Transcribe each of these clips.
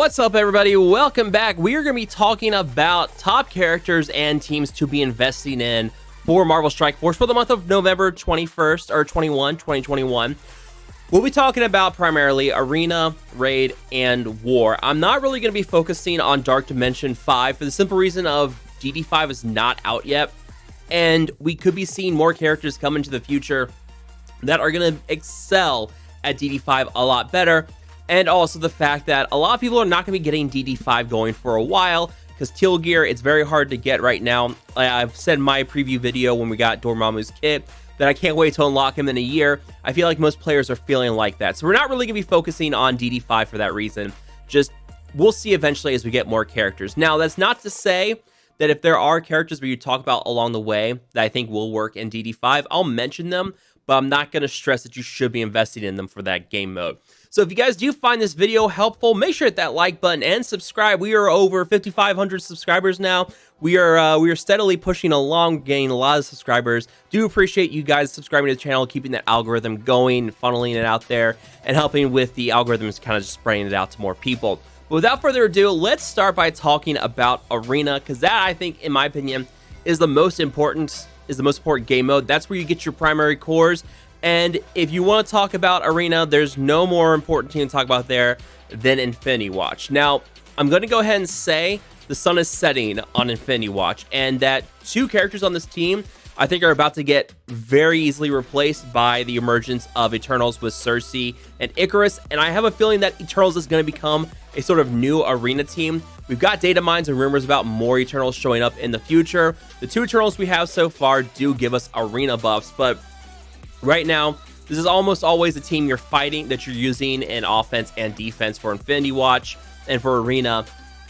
What's up, everybody? Welcome back. We are going to be talking about top characters and teams to be investing in for Marvel Strike Force for the month of November 21st or 2021. We'll be talking about primarily Arena, Raid, and War. I'm not really going to be focusing on Dark Dimension 5 for the simple reason of DD5 is not out yet, and we could be seeing more characters come into the future that are going to excel at DD5 a lot better. And also the fact that a lot of people are not going to be getting DD5 going for a while because teal gear, it's very hard to get right now. I've said in my preview video when we got Dormammu's kit that I can't wait to unlock him in a year. I feel like most players are feeling like that. So we're not really going to be focusing on DD5 for that reason. Just we'll see eventually as we get more characters. Now, that's not to say that if there are characters where you talk about along the way that I think will work in DD5, I'll mention them, but I'm not going to stress that you should be investing in them for that game mode. So if you guys do find this video helpful, make sure to hit that like button and subscribe. We are over 5,500 subscribers now. We are steadily pushing along, gaining a lot of subscribers. Do appreciate you guys subscribing to the channel, keeping that algorithm going, funneling it out there, and helping with the algorithms kind of just spreading it out to more people. But without further ado, let's start by talking about Arena, because that, I think, in my opinion, is the most important game mode. That's where you get your primary cores. And if you want to talk about Arena, there's no more important team to talk about there than Infinity Watch. Now, I'm going to go ahead and say the sun is setting on Infinity Watch, and that two characters on this team I think are about to get very easily replaced by the emergence of Eternals with Cersei and Icarus. And I have a feeling that Eternals is going to become a sort of new Arena team. We've got data mines and rumors about more Eternals showing up in the future. The two Eternals we have so far do give us Arena buffs, but right now, this is almost always a team you're fighting that you're using in offense and defense for Infinity Watch and for Arena.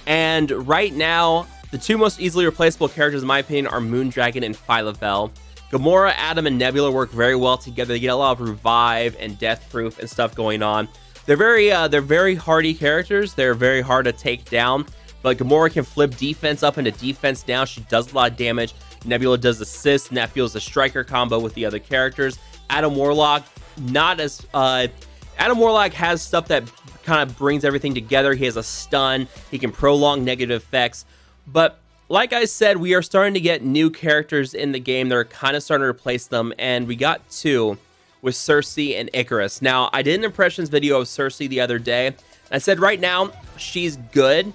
And right now, the two most easily replaceable characters, in my opinion, are Moondragon and Phyla-Vell. Gamora, Adam, and Nebula work very well together. They get a lot of revive and death proof and stuff going on. They're very hardy characters. They're very hard to take down. But Gamora can flip defense up into defense down. She does a lot of damage. Nebula does assist, and that fuels a striker combo with the other characters. Adam Warlock, Adam Warlock has stuff that kind of brings everything together. He has a stun. He can prolong negative effects. But like I said, we are starting to get new characters in the game that are kind of starting to replace them. And we got two with Cersei and Icarus. Now, I did an impressions video of Cersei the other day. I said right now she's good,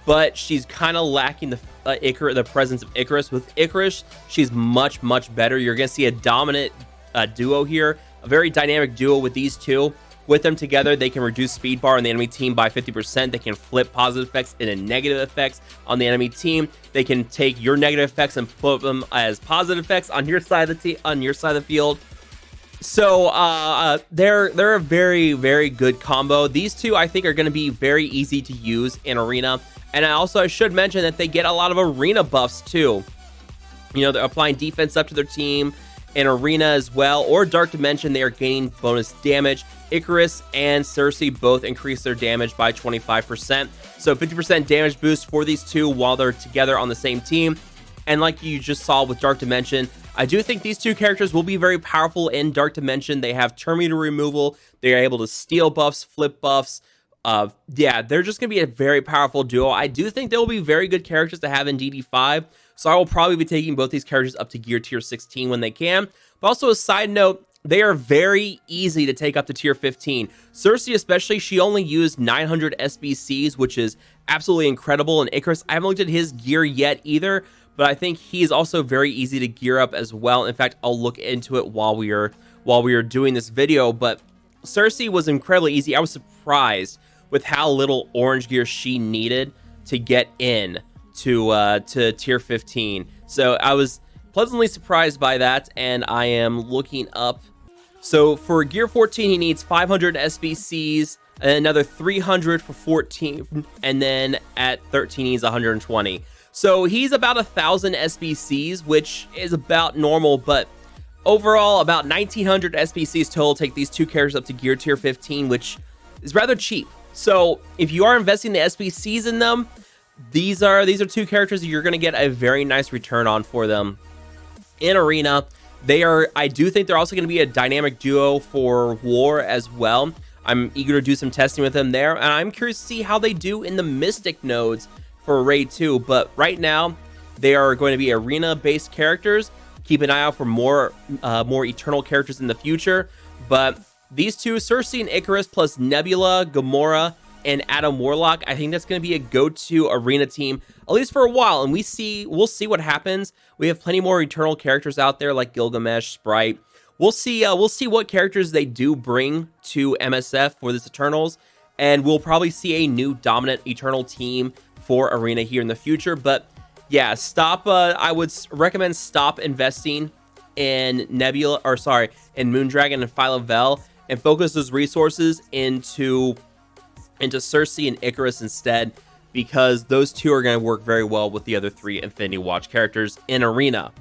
but she's kind of lacking the presence of Icarus. With Icarus, she's much better. You're going to see a dominant duo here, a very dynamic duo with these two. With them together, they can reduce speed bar on the enemy team by 50%. They can flip positive effects into negative effects on the enemy team. They can take your negative effects and put them as positive effects on your side of the field. So they're a very good combo. These two, I think, are going to be very easy to use in Arena. And I should mention that they get a lot of Arena buffs too. You know, they're applying defense up to their team. In Arena as well, or Dark Dimension, they are gaining bonus damage. Icarus and Cersei both increase their damage by 25%. So 50% damage boost for these two while they're together on the same team. And like you just saw with Dark Dimension, I do think these two characters will be very powerful in Dark Dimension. They have Terminator removal. They are able to steal buffs, flip buffs. Yeah, they're just going to be a very powerful duo. I do think they will be very good characters to have in DD5. So I will probably be taking both these characters up to gear tier 16 when they can. But also a side note, they are very easy to take up to tier 15. Cersei especially, she only used 900 SBCs, which is absolutely incredible. And Icarus, I haven't looked at his gear yet either, but I think he is also very easy to gear up as well. In fact, I'll look into it while we are doing this video. But Cersei was incredibly easy. I was surprised with how little orange gear she needed to get in to tier 15. So I was pleasantly surprised by that, and I am looking up. So for gear 14, he needs 500 SBCs, and another 300 for 14, and then at 13 he's 120. So he's about 1,000 SBCs, which is about normal, but overall about 1,900 SBCs total take these two characters up to gear tier 15, which is rather cheap. So if you are investing the SBCs in them, these are two characters that you're going to get a very nice return on for them in Arena. I do think they're also going to be a dynamic duo for War as well. I'm eager to do some testing with them there, and I'm curious to see how they do in the Mystic nodes for Raid 2. But right now, they are going to be arena-based characters. Keep an eye out for more Eternal characters in the future. But these two, Cersei and Icarus, plus Nebula, Gamora, and Adam Warlock, I think that's going to be a go-to arena team, at least for a while. And we'll see what happens. We have plenty more Eternal characters out there, like Gilgamesh, Sprite. We'll see what characters they do bring to MSF for this Eternals, and we'll probably see a new dominant Eternal team for Arena here in the future. But yeah, I would recommend stop investing in Nebula, or sorry, in Moondragon and Phyla-Vell, and focus those resources into Cersei and Icarus instead, because those two are going to work very well with the other three Infinity Watch characters in Arena.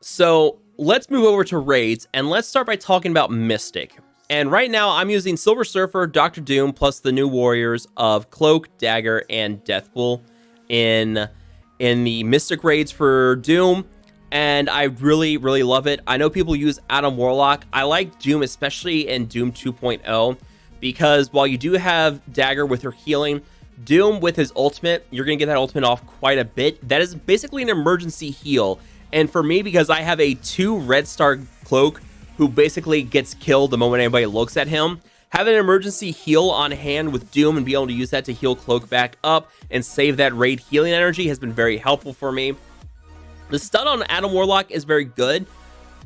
So let's move over to raids, and let's start by talking about Mystic. And right now, I'm using Silver Surfer, Dr. Doom, plus the new warriors of Cloak, Dagger, and Deathpool in the Mystic raids for Doom, and I really, really love it. I know people use Adam Warlock. I like Doom, especially in Doom 2.0, because while you do have Dagger with her healing, Doom with his ultimate, you're going to get that ultimate off quite a bit. That is basically an emergency heal. And for me, because I have a 2 red star Cloak who basically gets killed the moment anybody looks at him, having an emergency heal on hand with Doom and be able to use that to heal Cloak back up and save that raid healing energy has been very helpful for me. The stun on Adam Warlock is very good,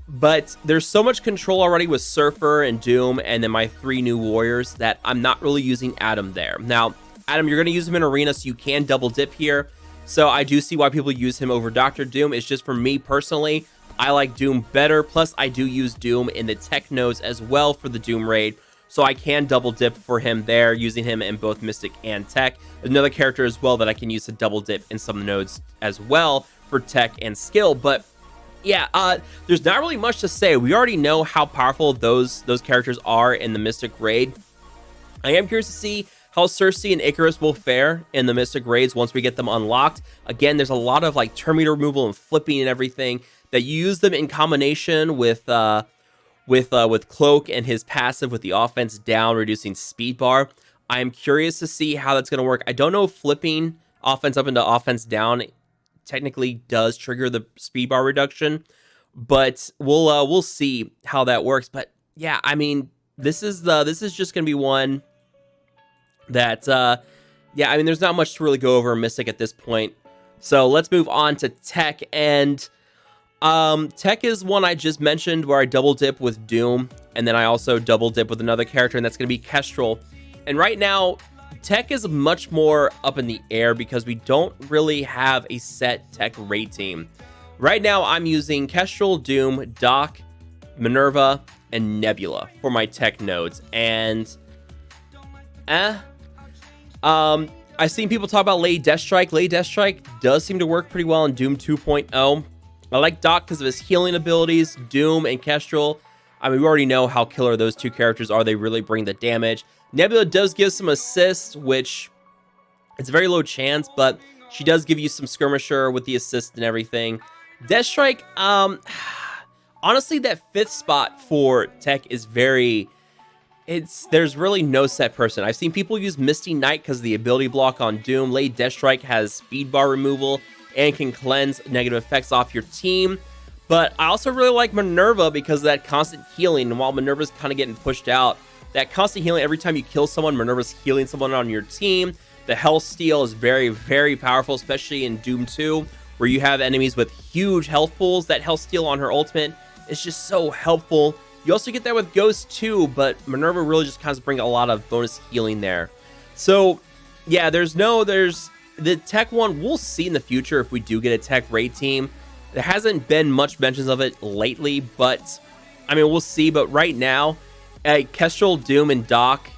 but there's so much control already with Surfer and Doom and then my 3 new warriors that I'm not really using Adam there. Now, Adam, you're going to use him in Arena, so you can double dip here. So I do see why people use him over Dr. Doom. It's just for me personally, I like Doom better. Plus, I do use Doom in the tech nodes as well for the Doom raid. So I can double dip for him there, using him in both Mystic and Tech. Another character as well that I can use to double dip in some nodes as well for Tech and Skill. But yeah, there's not really much to say. We already know how powerful those characters are in the Mystic raid. I am curious to see how Cersei and Icarus will fare in the Mystic raids once we get them unlocked. Again, there's a lot of like Terminator removal and flipping and everything that you use them in combination with Cloak and his passive with the offense down, reducing speed bar. I am curious to see how that's going to work. I don't know if flipping offense up into offense down technically does trigger the speed bar reduction, but we'll see how that works. But yeah, I mean, this is just going to be one that yeah, I mean, there's not much to really go over in Mystic at this point. So let's move on to Tech, and Tech is one I just mentioned where I double dip with Doom, and then I also double dip with another character, and that's going to be Kestrel. And right now, Tech is much more up in the air because we don't really have a set Tech raid team. Right now, I'm using Kestrel, Doom, Doc, Minerva, and Nebula for my Tech nodes, and I've seen people talk about Lady Deathstrike. Lady Deathstrike does seem to work pretty well in Doom 2.0. I like Doc because of his healing abilities. Doom and Kestrel, I mean, we already know how killer those two characters are. They really bring the damage. Nebula does give some assists, which it's a very low chance, but she does give you some skirmisher with the assist and everything. Deathstrike, honestly, that 5th spot for Tech is very... there's really no set person. I've seen people use Misty Knight because of the ability block on Doom. Lady Deathstrike has speed bar removal and can cleanse negative effects off your team. But I also really like Minerva because of that constant healing. And while Minerva's kind of getting pushed out, that constant healing, every time you kill someone, Minerva's healing someone on your team. The health steal is very, very powerful, especially in Doom 2, where you have enemies with huge health pools. That health steal on her ultimate is just so helpful. You also get that with Ghost too, but Minerva really just kind of brings a lot of bonus healing there. So yeah, there's the Tech one. We'll see in the future if we do get a Tech raid team. There hasn't been much mentions of it lately, but I mean, we'll see. But right now, Kestrel, Doom, and Doc,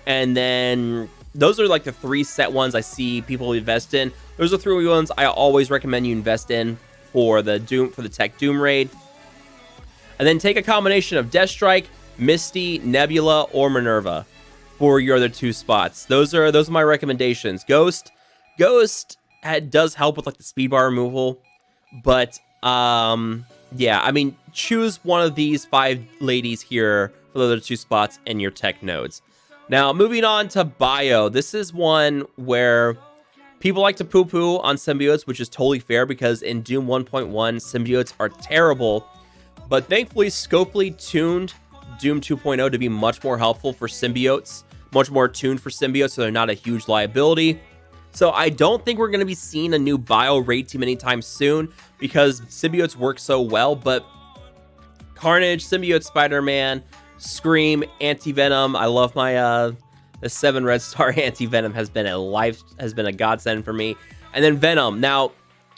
and then those are like the 3 set ones I see people invest in. Those are 3 ones I always recommend you invest in for the Tech Doom raid. And then take a combination of Deathstrike, Misty, Nebula, or Minerva for your other 2 spots. Those are my recommendations. Ghost does help with like the speed bar removal, but yeah, I mean, choose one of these 5 ladies here for the other 2 spots in your Tech nodes. Now, moving on to bio. This is one where people like to poo-poo on symbiotes, which is totally fair because in Doom 1.1, symbiotes are terrible. But thankfully, Scopely tuned Doom 2.0 to be much more helpful for symbiotes, much more tuned for symbiotes, so they're not a huge liability. So I don't think we're going to be seeing a new bio raid team anytime soon because symbiotes work so well, but Carnage, Symbiote Spider-Man, Scream, Anti-Venom. I love my the 7 red star Anti-Venom has been a godsend for me. And then Venom. Now,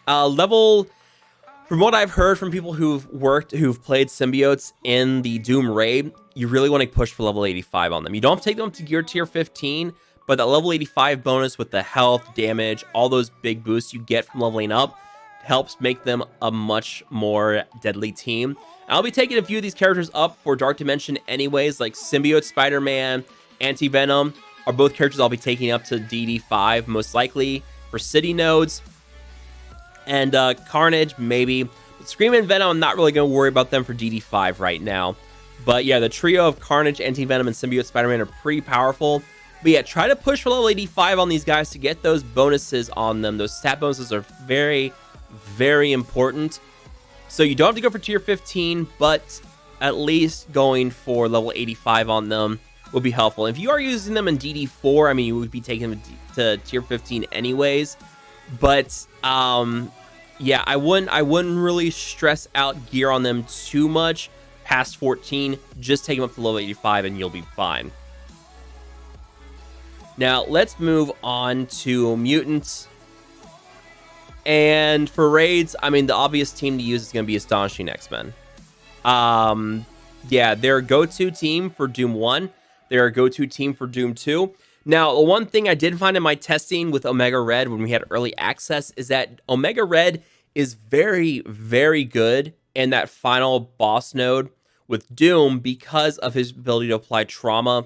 from what I've heard from people who've played symbiotes in the Doom raid, you really want to push for level 85 on them. You don't have to take them to gear tier 15, but that level 85 bonus with the health, damage, all those big boosts you get from leveling up helps make them a much more deadly team. I'll be taking a few of these characters up for Dark Dimension anyways, like Symbiote Spider-Man, Anti-Venom are both characters I'll be taking up to DD5 most likely for city nodes. And Carnage, maybe. But Scream and Venom, I'm not really going to worry about them for DD5 right now. But yeah, the trio of Carnage, Anti-Venom, and Symbiote Spider-Man are pretty powerful. But yeah, try to push for level 85 on these guys to get those bonuses on them. Those stat bonuses are very, very important. So you don't have to go for tier 15, but at least going for level 85 on them will be helpful. If you are using them in DD4, I mean, you would be taking them to tier 15 anyways. But yeah, I wouldn't really stress out gear on them too much past 14. Just take them up to level 85 and you'll be fine. Now, let's move on to mutants. And for raids, I mean, the obvious team to use is going to be Astonishing X-Men. Yeah, they're a go-to team for Doom 1. They're a go-to team for Doom 2. Now, the one thing I did find in my testing with Omega Red when we had early access is that Omega Red is very, very good in that final boss node with Doom because of his ability to apply trauma.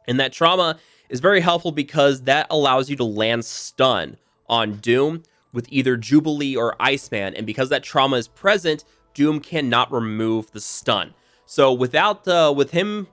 And that trauma is very helpful because that allows you to land stun on Doom with either Jubilee or Iceman, and because that trauma is present, Doom cannot remove the stun. So with him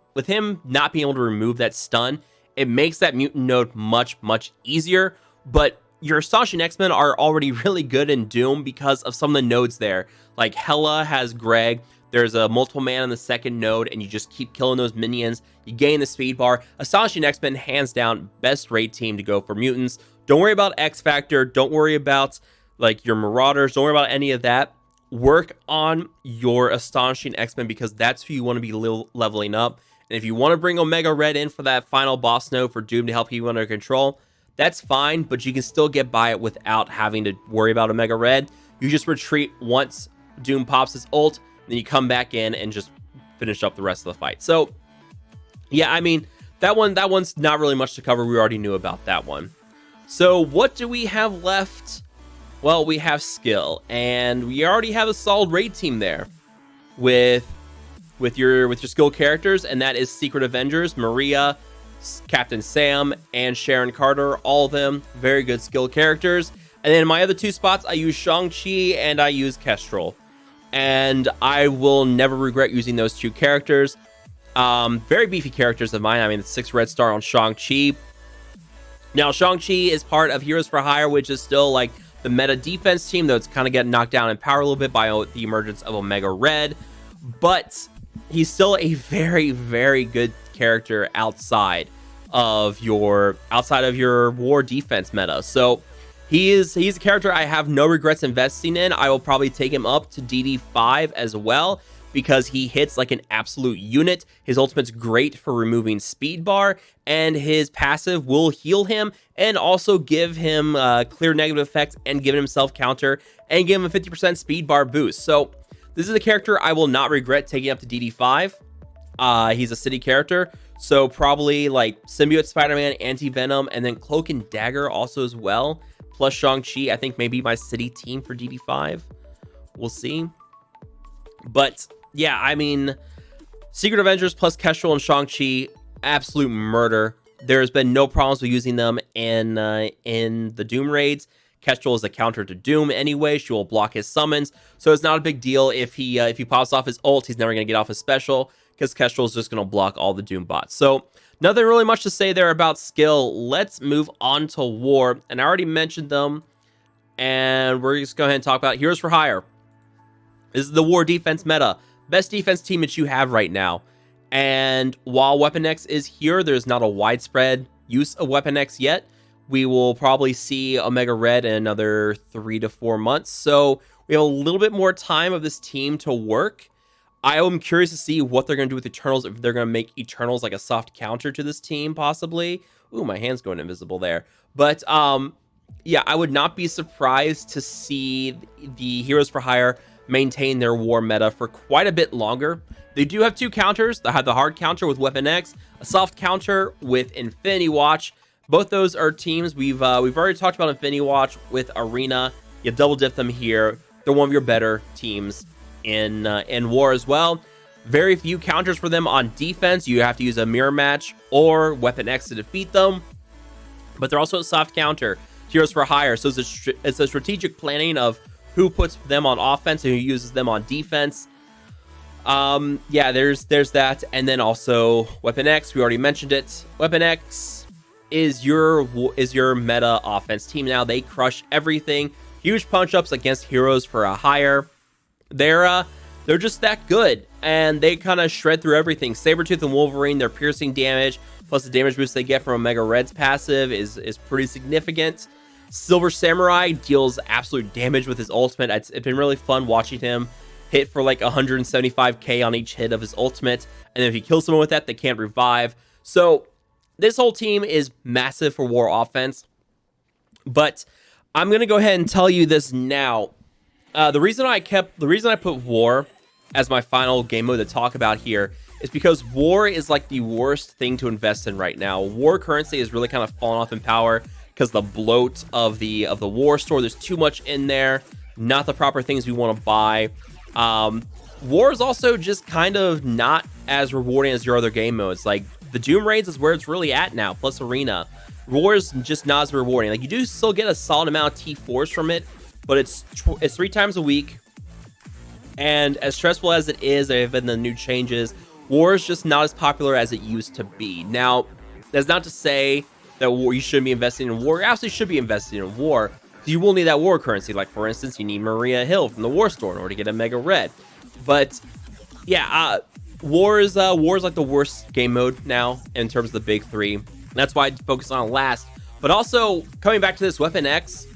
not being able to remove that stun, it makes that mutant node much, much easier. But your Astonishing X-Men are already really good in Doom because of some of the nodes there. Like Hela has Greg, there's a multiple man on the second node, and you just keep killing those minions. You gain the speed bar. Astonishing X-Men, hands down, best raid team to go for mutants. Don't worry about X Factor. Don't worry about like your Marauders. Don't worry about any of that. Work on your Astonishing X-Men because that's who you want to be leveling up. And if you want to bring Omega Red in for that final boss node for Doom to help you under control, that's fine, but you can still get by it without having to worry about Omega Red. You just retreat once Doom pops his ult, then you come back in and just finish up the rest of the fight. So, yeah, I mean, that one's not really much to cover. We already knew about that one. So what do we have left? Well, we have skill, and we already have a solid raid team there with your skill characters, and that is Secret Avengers, Maria, Captain Sam, and Sharon Carter. All of them very good skill characters. And then my other two spots, I use Shang-Chi and I use Kestrel, and I will never regret using those two characters. Very beefy characters of mine. I mean, the 6 red star on Shang-Chi. Now, Shang-Chi is part of Heroes for Hire, which is still like the meta defense team, though it's kind of getting knocked down in power a little bit by the emergence of Omega Red. But he's still a very, very good character outside of your war defense meta. So he's a character I have no regrets investing in. I will probably take him up to DD5 as well, because he hits like an absolute unit. His ultimate's great for removing speed bar, and his passive will heal him and also give him clear negative effects and give himself counter and give him a 50% speed bar boost. So this is a character I will not regret taking up to DD5. He's a city character, so probably like Symbiote Spider-Man, Anti-Venom, and then Cloak and Dagger also as well, plus Shang-Chi. I think maybe my city team for DD5. We'll see. But yeah, I mean, Secret Avengers plus Kestrel and Shang-Chi, absolute murder. There's been no problems with using them in the Doom raids. Kestrel is a counter to Doom anyway. She will block his summons, so it's not a big deal if he pops off his ult. He's never going to get off his special. because Kestrel is just going to block all the Doom bots. So nothing really much to say there about skill. Let's move on to War, and I already mentioned them, and we're just going to go ahead and talk about Heroes for Hire. This is the War defense meta. Best defense team that you have right now. And while Weapon X is here, there's not a widespread use of Weapon X yet. We will probably see Omega Red in another 3 to 4 months. So we have a little bit more time of this team to work. I am curious to see what they're going to do with Eternals, if they're going to make Eternals like a soft counter to this team, possibly. Ooh, my hand's going invisible there. But, yeah, I would not be surprised to see the Heroes for Hire maintain their War meta for quite a bit longer. They do have 2 counters. They have the hard counter with Weapon X, a soft counter with Infinity Watch. Both those are teams we've already talked about. Infinity Watch with Arena. You double dip them here. They're one of your better teams in War as well. Very few counters for them on defense. You have to use a mirror match or Weapon X to defeat them. But they're also a soft counter. Heroes for Hire. So it's a strategic planning of who puts them on offense and who uses them on defense. Yeah, there's that. And then also Weapon X, we already mentioned it. Weapon X is your meta offense team now. They crush everything. Huge punch-ups against Heroes for a Hire. They're just that good, and they kind of shred through everything. Sabretooth and Wolverine, their piercing damage, plus the damage boost they get from Omega Red's passive is pretty significant. Silver Samurai deals absolute damage with his ultimate. It's been really fun watching him hit for like 175k on each hit of his ultimate, and then if he kills someone with that, they can't revive. So this whole team is massive for War offense, but I'm gonna go ahead and tell you this now. The reason I put War as my final game mode to talk about here is because War is like the worst thing to invest in right now. War currency is really kind of fallen off in power because the bloat of the War store. There's too much in there, not the proper things we want to buy. War is also just kind of not as rewarding as your other game modes. Like the Doom raids is where it's really at now, plus Arena. War is just not as rewarding. Like you do still get a solid amount of T4s from it, but it's 3 times a week. And as stressful as it is, there have been the new changes. War is just not as popular as it used to be. Now, that's not to say that War you shouldn't be investing in War. You absolutely should be investing in War. You will need that War currency. Like for instance, you need Maria Hill from the War store in order to get a Mega Red. But yeah, War is like the worst game mode now in terms of the big 3. That's why I focus on it last. But also coming back to this Weapon X,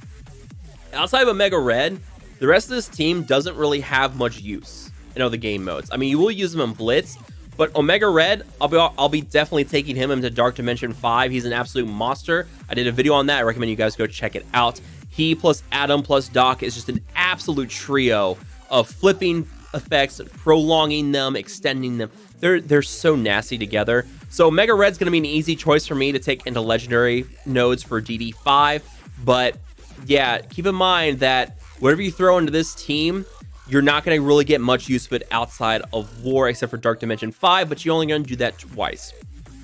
outside of Omega Red, the rest of this team doesn't really have much use in other game modes. I mean, you will use them in Blitz, but Omega Red, I'll be definitely taking him into Dark Dimension 5. He's an absolute monster. I did a video on that. I recommend you guys go check it out. He plus Adam plus Doc is just an absolute trio of flipping effects, prolonging them, extending them. They're so nasty together. So Omega Red's going to be an easy choice for me to take into Legendary nodes for DD5. But yeah, keep in mind that whatever you throw into this team, you're not going to really get much use of it outside of War, except for Dark Dimension 5, but you're only going to do that twice.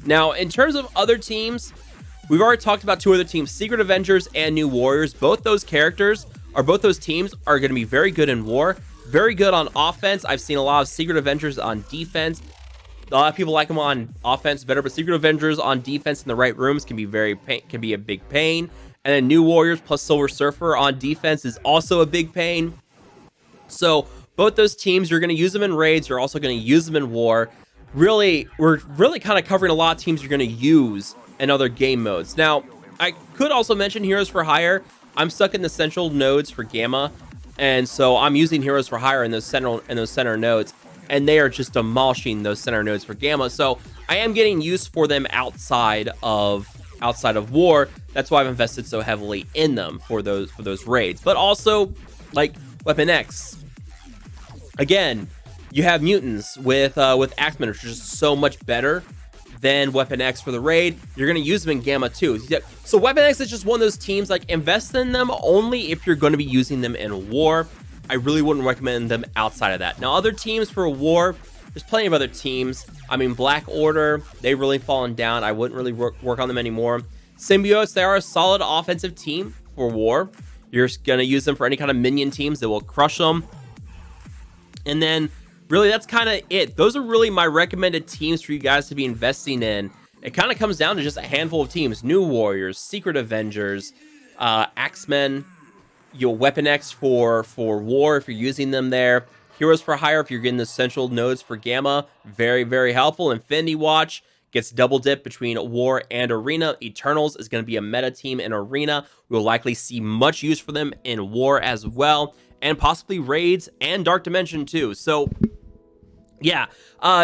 Now, in terms of other teams, we've already talked about 2 other teams, Secret Avengers and New Warriors. Both those teams are going to be very good in War, very good on offense. I've seen a lot of Secret Avengers on defense. A lot of people like them on offense better, but Secret Avengers on defense in the right rooms can be a big pain. And then New Warriors plus Silver Surfer on defense is also a big pain. So both those teams, you're going to use them in raids. You're also going to use them in War. Really, we're really kind of covering a lot of teams you're going to use in other game modes. Now, I could also mention Heroes for Hire. I'm stuck in the central nodes for Gamma, and so I'm using Heroes for Hire in those center nodes, and they are just demolishing those center nodes for Gamma. So I am getting use for them outside of War. That's why I've invested so heavily in them for those raids. But also, like Weapon X, again, you have mutants with Axemen, which is just so much better than Weapon X for the raid. You're going to use them in Gamma too. So Weapon X is just one of those teams, like invest in them only if you're going to be using them in War. I really wouldn't recommend them outside of that. Now, other teams for War, there's plenty of other teams. I mean, Black Order, they've really fallen down. I wouldn't really work on them anymore. Symbiotes, they are a solid offensive team for War. You're going to use them for any kind of minion teams that will crush them. And then really, that's kind of it. Those are really my recommended teams for you guys to be investing in. It kind of comes down to just a handful of teams: New Warriors, Secret Avengers, Axemen, Weapon X for War if you're using them there. Heroes for Hire if you're getting the central nodes for Gamma. Very, very helpful. Infinity Watch gets double dip between War and Arena. Eternals is going to be a meta team in Arena. We'll likely see much use for them in War as well, and possibly Raids and Dark Dimension too. So yeah,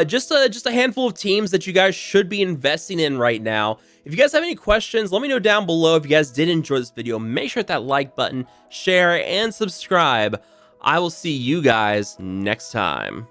just a handful of teams that you guys should be investing in right now. If you guys have any questions, let me know down below. If you guys did enjoy this video, make sure to hit that like button, share, and subscribe. I will see you guys next time.